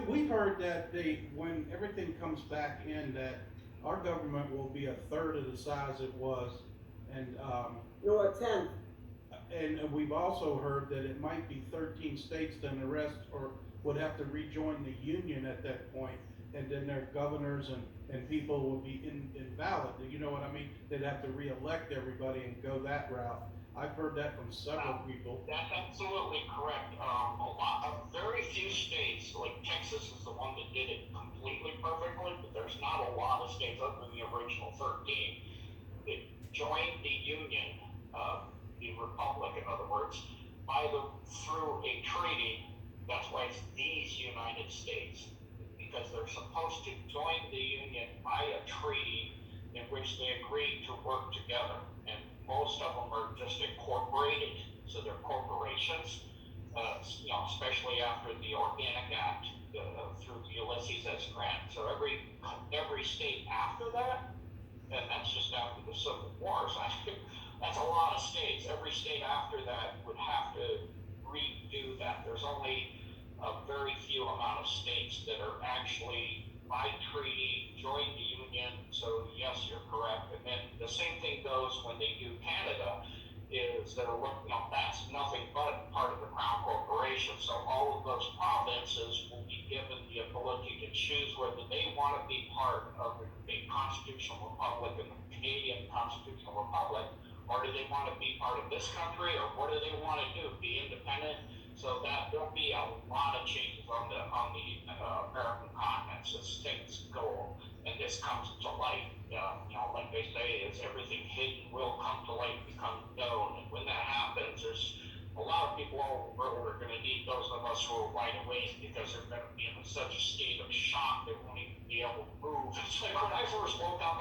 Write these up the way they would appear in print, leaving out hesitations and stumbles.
We've heard that when everything comes back in, that our government will be a third of the size it was, and You're a tenth. and we've also heard that it might be 13 states, then the rest or would have to rejoin the union at that point, and then their governors and people would be invalid. You know what I mean? They'd have to re-elect everybody and go that route. I've heard that from several people. That's absolutely correct. Very few states, like Texas is the one that did it completely perfectly, but there's not a lot of states other than the original 13 that joined the Union, the Republic, in other words, through a treaty. That's why it's these United States, because they're supposed to join the Union by a treaty in which they agreed to work together. And most of them are just incorporated, so they're corporations, especially after the Organic Act through the Ulysses S. Grant. So every state after that, and that's just after the Civil War, so that's a lot of states. Every state after that would have to redo that. There's only a very few amount of states that are actually by treaty joined the Union. So yes, you're correct. And then the same thing goes when they do Canada, is that's nothing but part of the Crown Corporation. So all of those provinces will be given the ability to choose whether they want to be part of a constitutional republic and the Canadian Constitutional Republic, or do they want to be part of this country, or what do they want to do, be independent? So that there'll be a lot of changes on the American continent as things go, and this comes to light. Like they say, is everything hidden will come to light, become known. And when that happens, there's a lot of people all over the world are going to need those of us who are wide awake, because they're going to be in such a state of shock they won't even be able to move. It's like when I first woke up,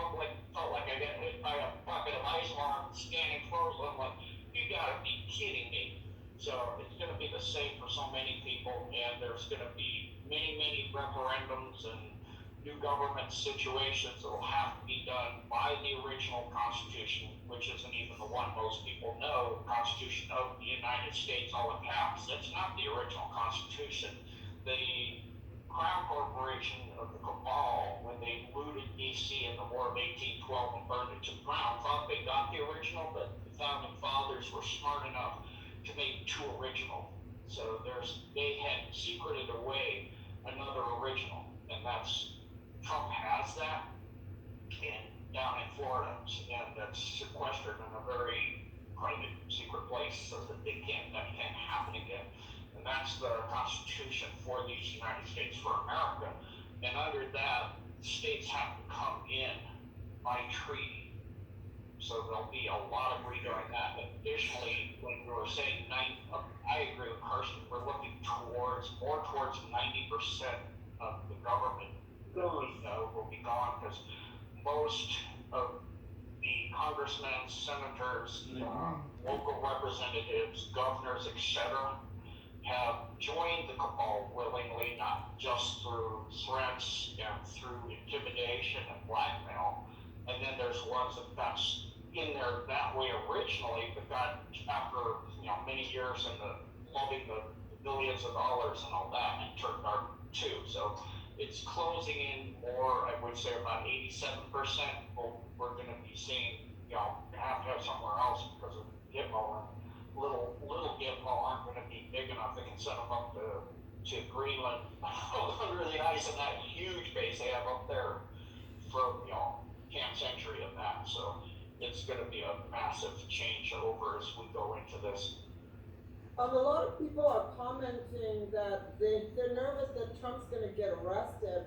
felt like I got hit by a bucket of ice while I'm standing frozen. I'm like, you gotta be kidding me. So it's going to be the same for so many people, and there's going to be many referendums and new government situations that will have to be done by the original Constitution, which isn't even the one most people know, the Constitution of the United States, all in caps. That's not the original Constitution. The Crown Corporation of the Cabal, when they looted D.C. in the War of 1812 and burned it to the ground, thought they got the original, but the Founding Fathers were smart enough to make two original. So they had secreted away another original, and Trump has that down in Florida, and that's sequestered in a very private, secret place, so that that can't happen again. And that's the Constitution for these United States, for America. And under that, states have to come in by treaty. So there'll be a lot of redoing that. Additionally, like we were saying, I agree with Carson. We're looking more towards 90% of the government that we know will be gone, because most of the congressmen, senators, local representatives, governors, etc., have joined the cabal willingly, not just through threats and through intimidation and blackmail. And then there's ones that got in there that way originally, but got after many years in loving the billions of dollars and all that, and turned dark too. So it's closing in more. I would say about 87%. We're going to be seeing, have to have somewhere else because of Gitmo, and little Gitmo aren't going to be big enough. They can send them up to Greenland under the ice in that huge base they have up there for Camp Century and that. So it's going to be a massive change over as we go into this. A lot of people are commenting that they're nervous that Trump's going to get arrested.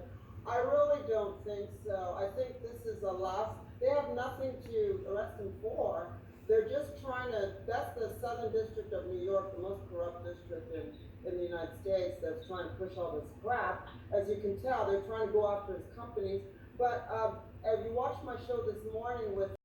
I really don't think so. I think this is the last. They have nothing to arrest him for. They're just trying to. That's the Southern District of New York, the most corrupt district in the United States, that's trying to push all this crap. As you can tell, they're trying to go after his companies. But if you watched my show this morning with